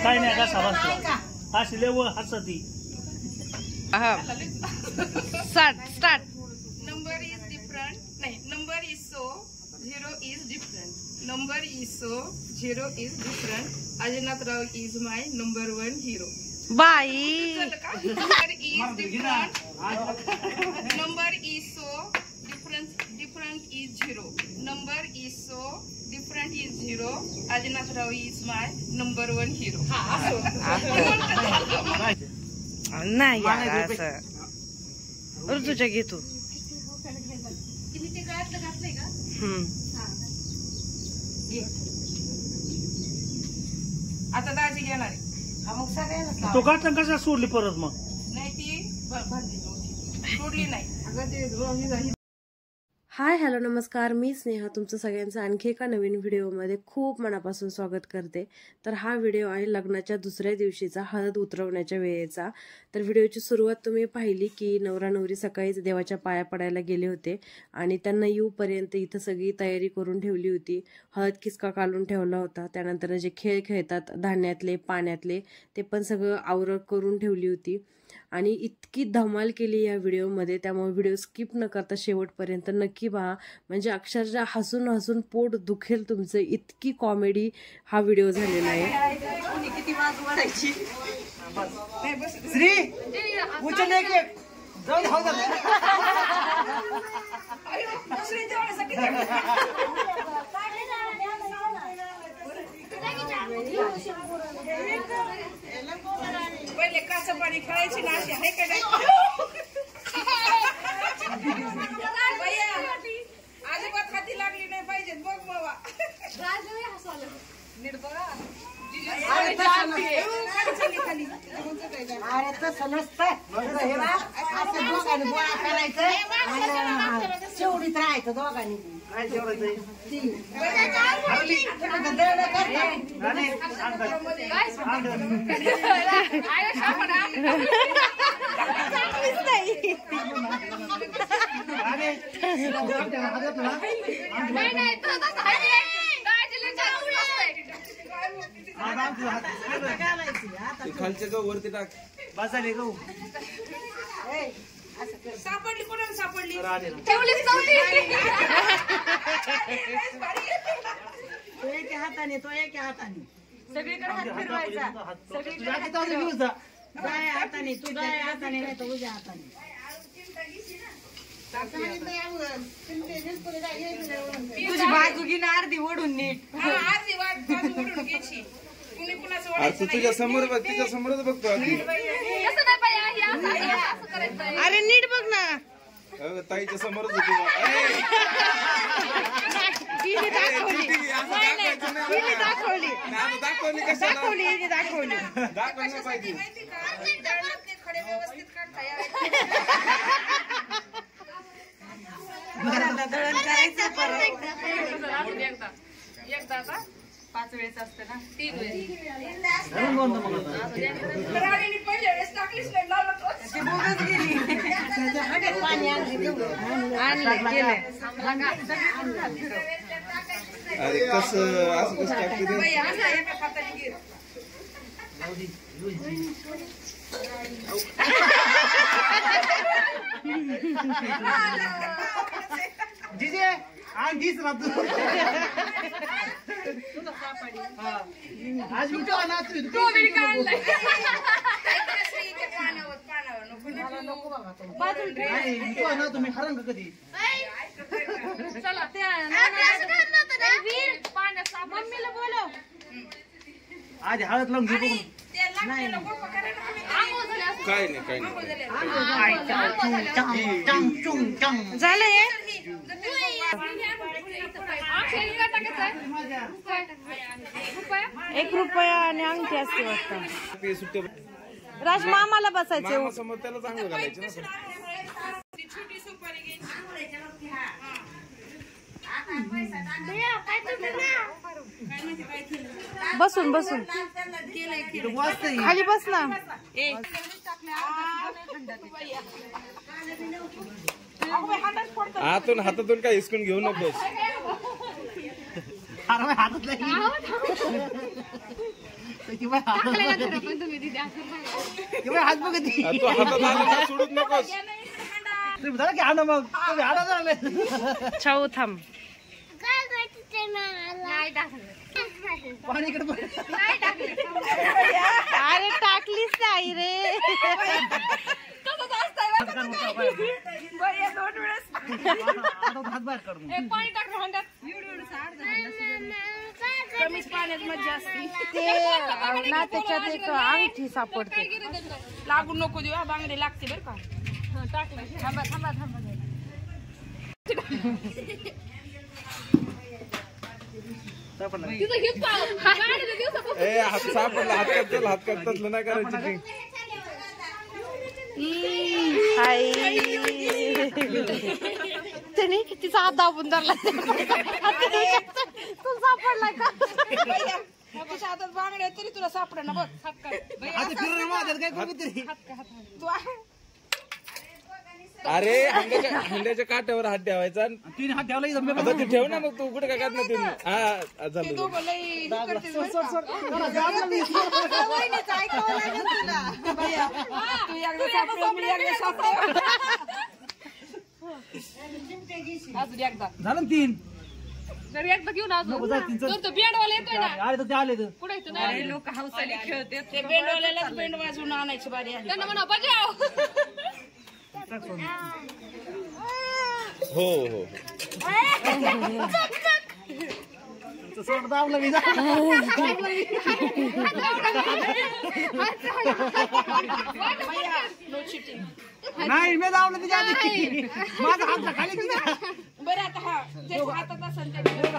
काय नाही कसा बसला हसले व हसती. स्टार्ट. Number is different. नाही, number is so, 0 is different. Number is so, 0 is different. Ajnath Rao is my number 1 hero. बाई Number is different. Number is so, different is 0. Number is so, different is 0. Ajnath Rao is my number 1 hero. नाही यार असं ऋतूच्या घे तू. आता दाजी घेणार आहे. तो गाठण कशा सोडली परत मग. नाही ती सोडली नाही. अगं ते हाय हॅलो नमस्कार, मी स्नेहा तुमचं सगळ्यांचं आणखी एका नवीन व्हिडिओमध्ये खूप मनापासून स्वागत करते. तर हा व्हिडिओ आहे लग्नाच्या दुसऱ्या दिवशीचा, हळद उतरवण्याच्या वेळेचा. तर व्हिडिओची सुरुवात तुम्ही पाहिली की नवरा नवरी सकाळीच देवाच्या पाया पडायला गेले होते आणि त्यांना येऊपर्यंत इथं सगळी तयारी करून ठेवली होती. हळद किसका काढून ठेवला होता. त्यानंतर जे खेळ खेळतात धान्यातले पाण्यातले ते पण सगळं आवरत करून ठेवली होती आणि इतकी धमाल केली या व्हिडिओमध्ये. त्यामुळे व्हिडिओ स्किप न करता शेवटपर्यंत नक्की पहा, म्हणजे अक्षरशः हसून हसून पोट दुखेल तुमचं, इतकी कॉमेडी हा व्हिडिओ झालेला आहे. पहिले काचं पाणी खेळायची ना अशी आहे का नाही. अजिबात हाती लागली नाही पाहिजे. बघ बाबा नीट बघा. अरे तसं नसतं, असं दोघांनी गोळा करायचं शेवडीत राहायचं दोघांनी. खालचे गहू वरती टाक. बसाले गहू सापडली कोणाला सापडली. तो एका हाताने सगळीकडे हात फिरवायचा. डाव्या हाताने तू डाव्या हाताने नाही तर उजव्या हाताने. तुझी बाजू घे ना अर्धी ओढून नीट. अर्धी बाजू ओढून घ्यायची. कुणी कुणाचं तू तुझ्या समोर बघ, तिच्या समोरच बघतो. अरे नीट बघ ना. ताईच्या समोरच होती. दाखवली दाखवलं पाहिजे. खडे व्यवस्थित काढता दळण करायचं एकदा का 5 वेळेस असते ना. 3 वेळेस पहिल्या वेळेस टाकलीच नाही. पाणी अरे कसं असं कसं टाकते. जिजे आणि दिस राहतो आज मी तो ना तू ना तुम्ही हरंग कधी मम्मीला बोलव. आज हळद लावून घेऊ. काय नाही झालं हे. ₹1 आणि अंगठी असते वाटतं. राज मामाला बसायचे समोर त्याला चांगलं घालायचं ना. छोटी सुपारी घ्यायची. बसून खाली बस ना. हातातून काय हिसकून घेऊ नकोस. तू हातात आलं सोडूच नकोस. छाऊ थांब. अरे टाकलीच नाही रे. कमीच पाण्यात मज्जा असते. ते ना त्याच्यात एक अंगठी सापडते. लागून नको देऊ हा, बांगडे लागते बरं का. थांबा थांबा थांबा. ए हात सापडला, हात करतलं नाही करायची. त्याने तिचा हात दाबून धरला. तू सापडलाय का? तुझ्या हातात बांगडे तरी तुला सापडे ना बघ. तू अरे हंड्याच्या काट्यावर हात ठेवायचा. 3 हात ठेवला. आता ते ठेव ना मग, तू कुठे काय करणार ते. हा झालं. दोघं लई करतेस बरं का. तू एकदा सापडे, मी एकदा सापडे. अजून एकदा झालं 3. जर एकदा घेऊन अजून तो बेंडवाला येतोय ना. आले तर आले तर कुठे येतो ना लोक हौसाने खेळते. ते बेंडवाल्यालाच बेंड वाजवून आणायची बारी आली. त्यांना म्हणा बजाव. हो हो. सोड दाबलं मी. नाही मी दाबलं तिच्या आधी. माझा हात खाली गेला. बरं आता हा ज्याच्या हातात असेल त्याच्या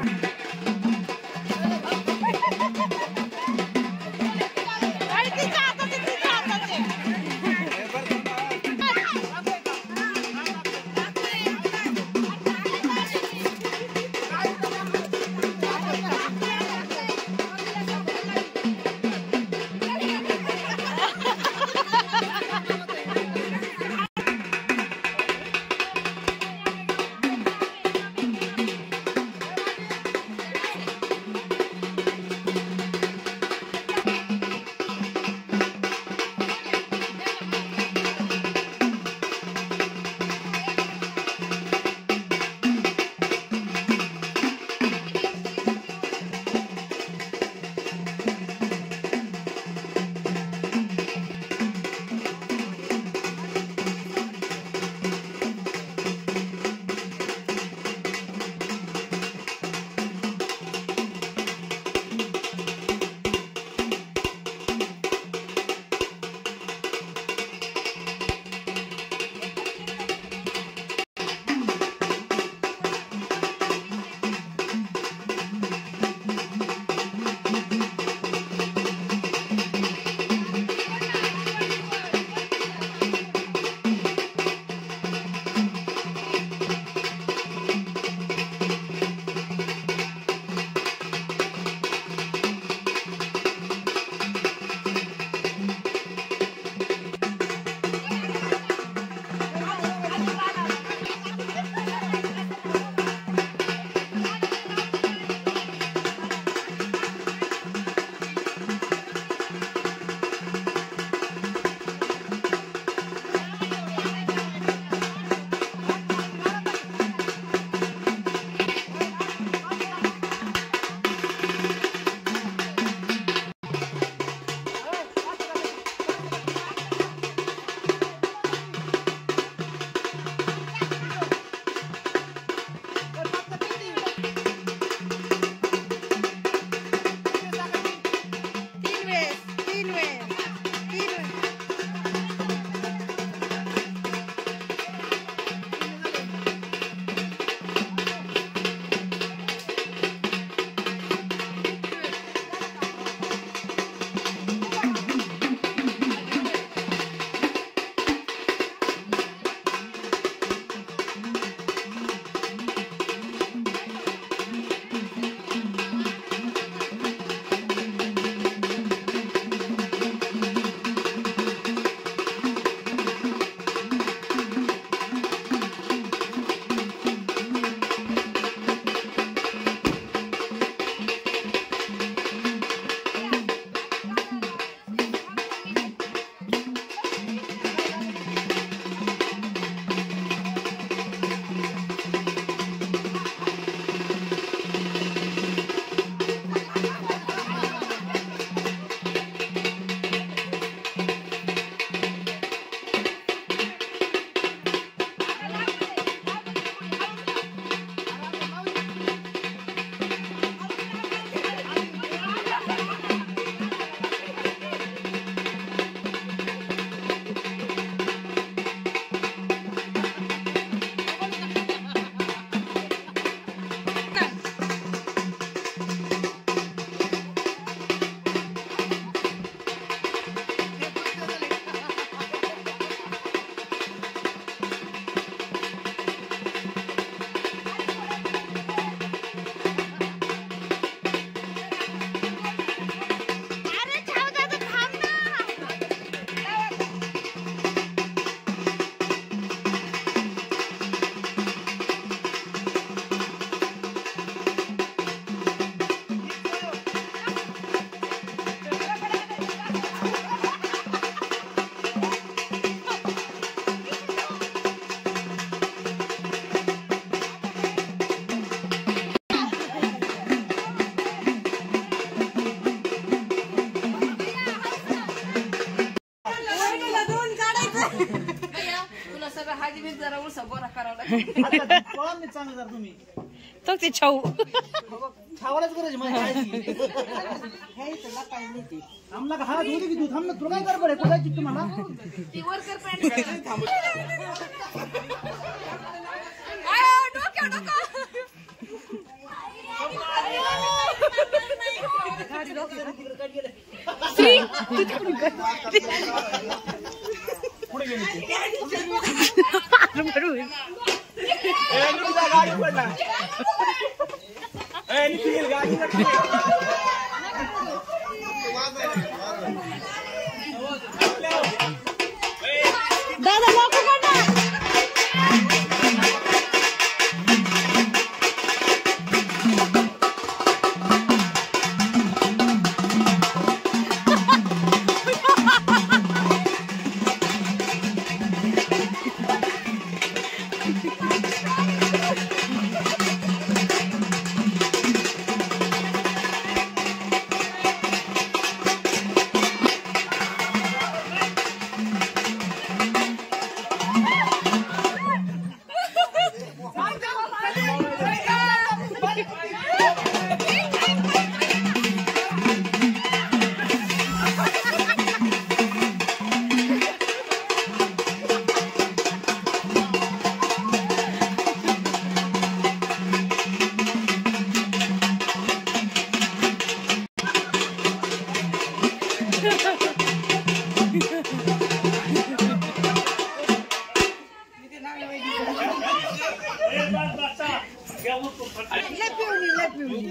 करावं लागेल. चांगलं जर तुम्ही तो ते छाऊ छावालाच गरज माझी आम्हाला का हात होते की तू थांब ना तुला काय गडबड आहे कुठायची तुम्हाला ती वर्कर पॅन्ट गाडी पडला दादा लोक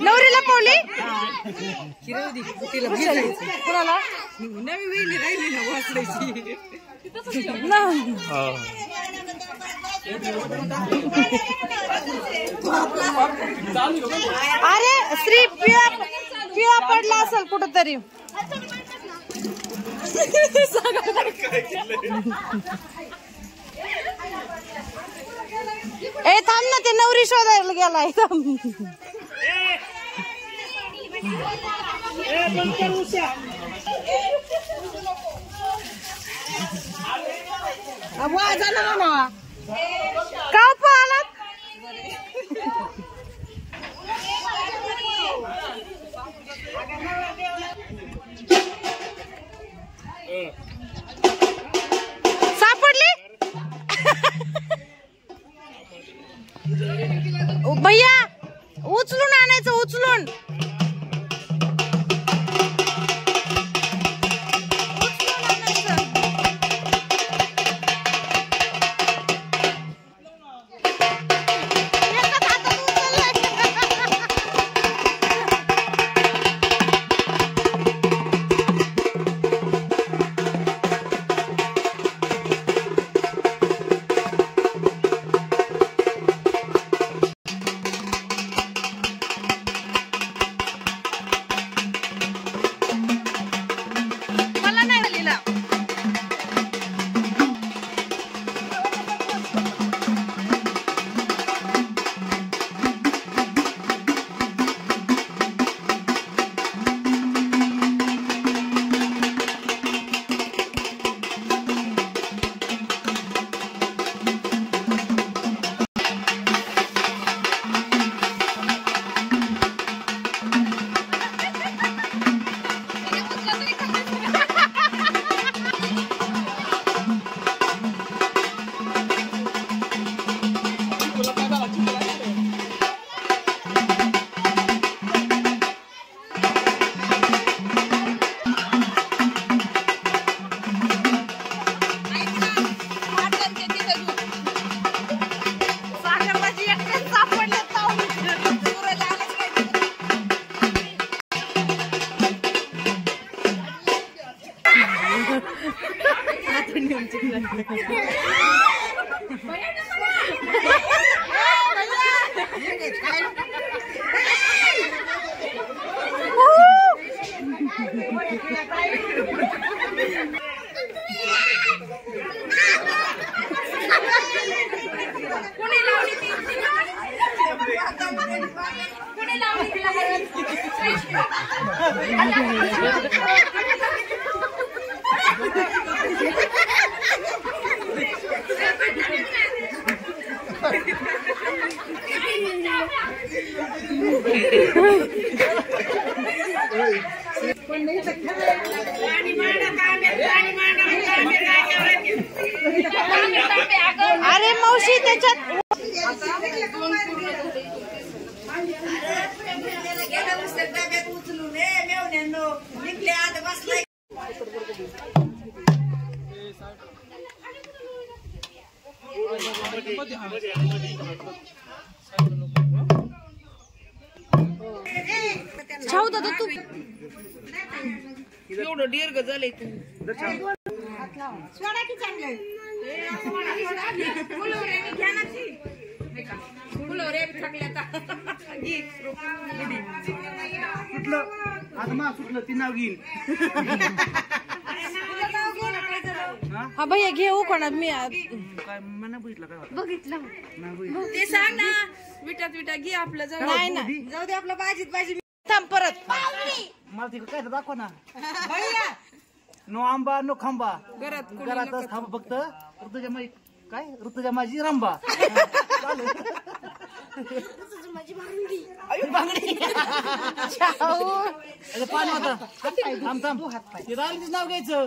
नवरीला पावली कोणाला नवी वेली राहिली ना वाचल्याची. अरे श्री पिळा पिळा पडला असेल कुठंतरी. ए थांब ना ते नवरी शोधायला गेलाय. का पाहलात सापडली भैया उचलून आणायचं उचलून. अरे मावशी त्याच्यात छाऊ दादा तू एवढं दीर्घ झालंय तू सुटलं ती नाव घेईन. हा भैया घेऊ कोणा मी काय मला बघितलं काय ते सांग ना विटात विटा घे आपलं जाऊ नाही ना जाऊ दे आपलं भाजी थांब परत मला तिकडे काय दाखव ना. नो आंबा नो खांबा घरातच थांब फक्त ऋतुजा माझी काय ऋतुजा माझी रंबा. पान होता थांब थांब ते राहिलीच नाव घ्यायचं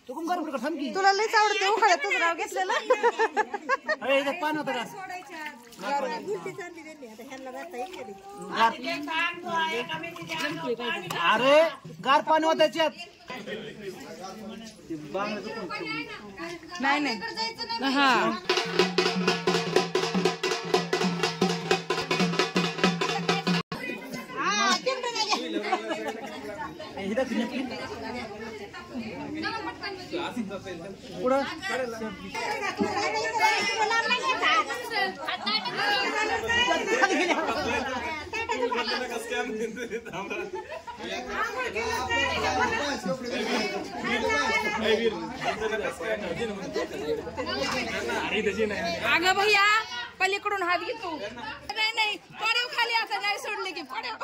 तू कोण करू थांब की तुला लईच आवडते उखाड्यात तुझं नाव घेतलेलं. अरे पान होता का अरे गार पाणी होत त्याच्यात. नाही नाही हा अगं भैया पलीकडून हात घे तू. नाही नाही पडेव खाली आता नाही सोडले की पडेव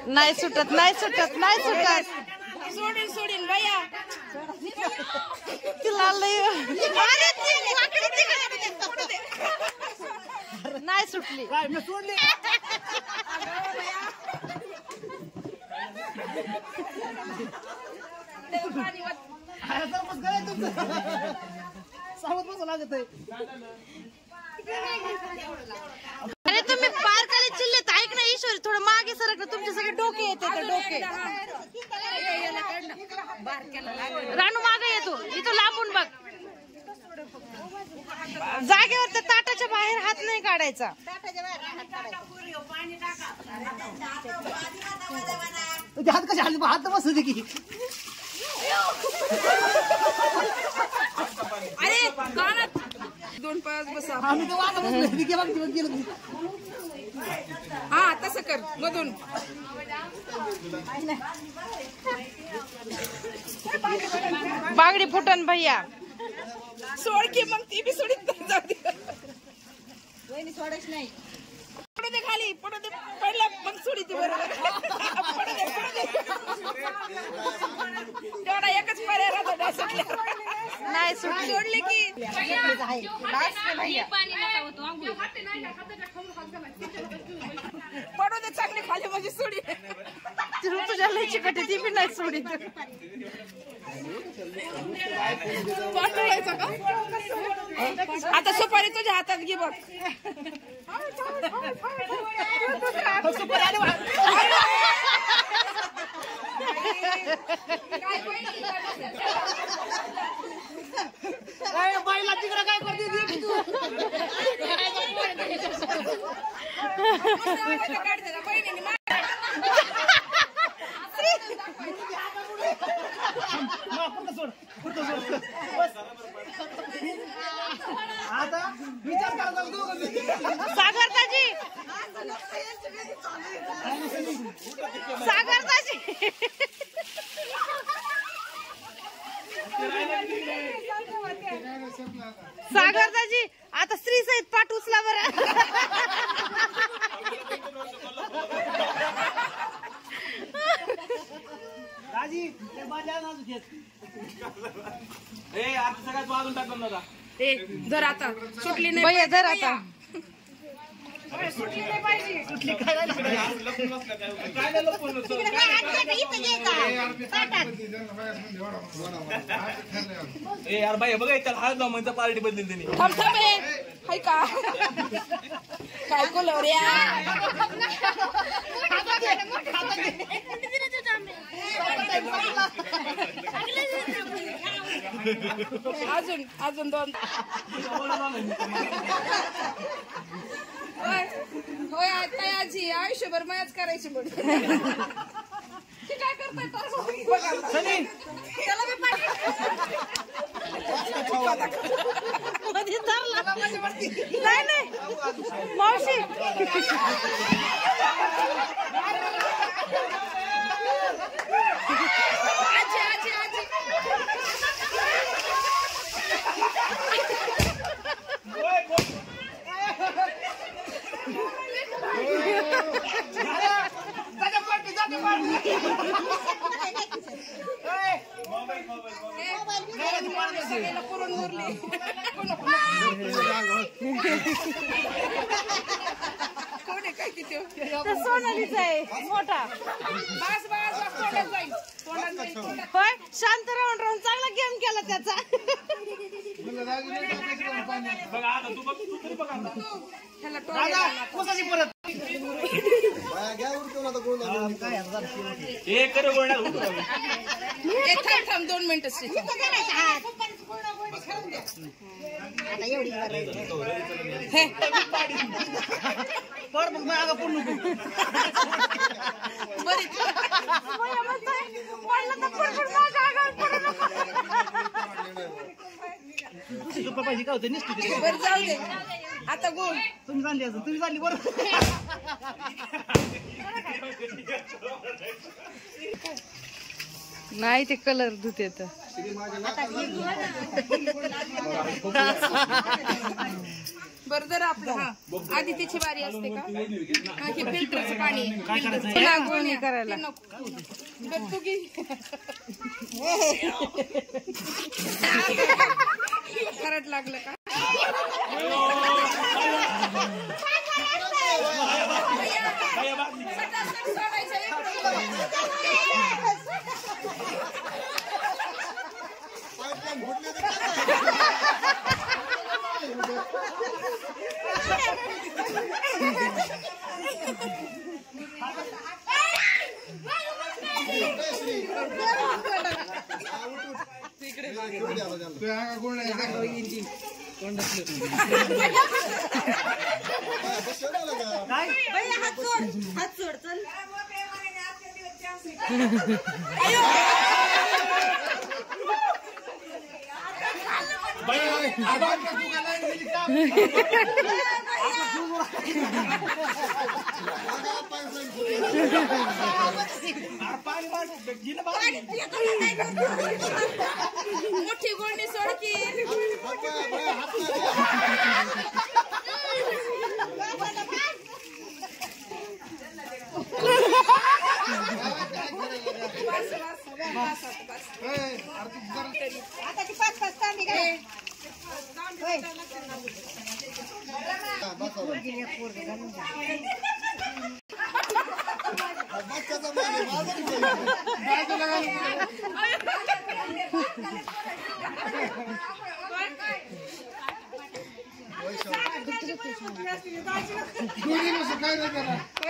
नाही सुटत नाही सुटत नाही सुटत सोडीन सोडीन भैया तिला लई नाही सुटली काय मी सोडले सावध बसं लागत आहे. अरे तुम्ही पार खाली चिल्लेत ऐक ना ईश्वरी थोडं मागे सरकलं तुमचे सगळे डोके येते ते डोके रानू मागे येतो इथं लांबून बघ जागेवर त्या ताटाच्या बाहेर हात नाही काढायचा. हात कशा हात बसू दे की अरे कानात 2-5 बसा आम्ही तर वाजत बसलो. हा तसं कर मधून बागडी फुटन भैया सोड की मग ती बी सोडीत जाऊ दे. सोडायच नाही पडू दे खाली पडू दे पडला मग सोडी ती बरोबर पडू दे तेवढा एकच पर्याय राहतो नाही सुटल्या नाही सुटली सोडले की पडू दे चांगली खाली म्हणजे सोडी तुझ्या लई चिकट ती बी नाही सोडी पाठवायचं का आता सुपारी तुझ्या हातात घे बघ. बाईला तिकडे काय करते आता विचार करतात सागरताजी सागरताजी सागरताजी आता स्त्री सहित पाठ उचला बरं. राजी ते बाजार नाजूक आहेत. आता सगळ्यात वाजून टाकलं नव्हता. ए धर आता सुटली नाही भैया धर आता सुटली नाही पाहिजे सुटली काय झालं? ए यार बाई बघा त्याला हात जाऊ म्हणजे पार्टी बदली त्यांनी. थांब थांब ए हाय का काय कोलवऱ्या अजून अजून दोन होय होय आता आजी आयुष्यभर मयाच करायची म्हणून ते काय करताय त्याला मी नाही नाही मावशी आजी आजी आजी पुरून उरली कोण आहे काय किती सोनालीचा आहे मोठा बस बस तोंडात जाईल तोंडात जाईल तोंडात होय शांत राहून राहून चांगला गेम केला त्याचा बघा आता तू बघ तू तरी बघ आता. ह्याला दादा, कोसाची परत ए करे गोळणार थांब थांब 2 मिनिटं पर मग मागं पडू नको. बरी दुसरी रुपये पाहिजे काय होतं निसती तिथे. बरं जाऊ दे आता गोल तुम्ही चालली अजून तुम्ही चालली बरं. नाही ते कलर धुते तर बरं जर आपलं हा आधी त्याची बारी असते का हा हे फिल्टरचं पाणी काय करायचं? पुन्हा गोल गोळणी करायला. ते नको. बरं तू घे खरंच लागलं का सोडायचं मोठी गोळणी सोडकी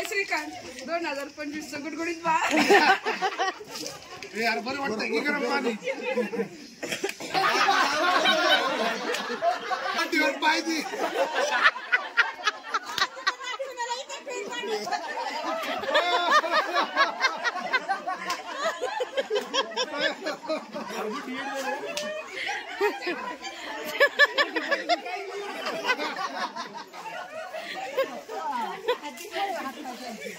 श्रीकांत 2025 गुडगुडीत बा यार बरं वाटतं की गरम पाणी पाहिजे.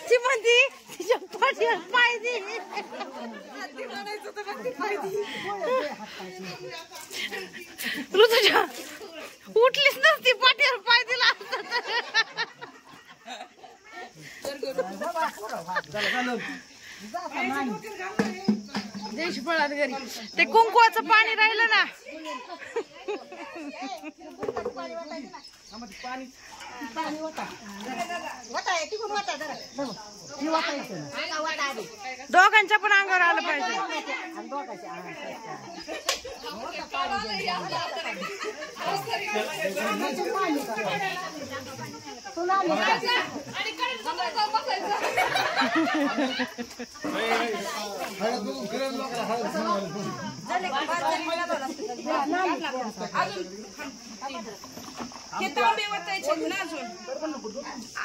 ती म्हणती तिच्या पाठीवर पाय दे ऋतुजा उठलीच नसती पाठीवर पाय दिला देश पळात घरी ते कुंकुवाचं पाणी राहिलं ना दोघांच्या पण अंगावर आलं पाहिजे.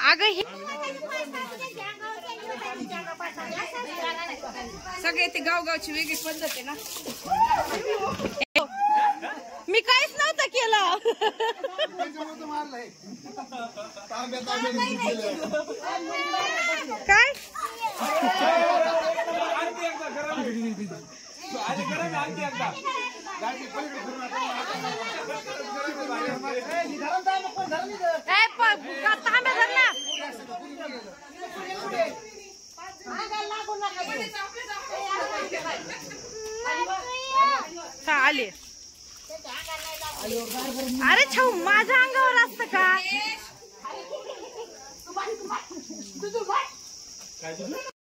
अगं सगळे ते गावगावची वेगळी पद्धत आहे ना. मी काहीच नव्हतं केलं. काय तांब्या धर ना. आले. अरे छाऊ माझ्या अंगावर असतं का?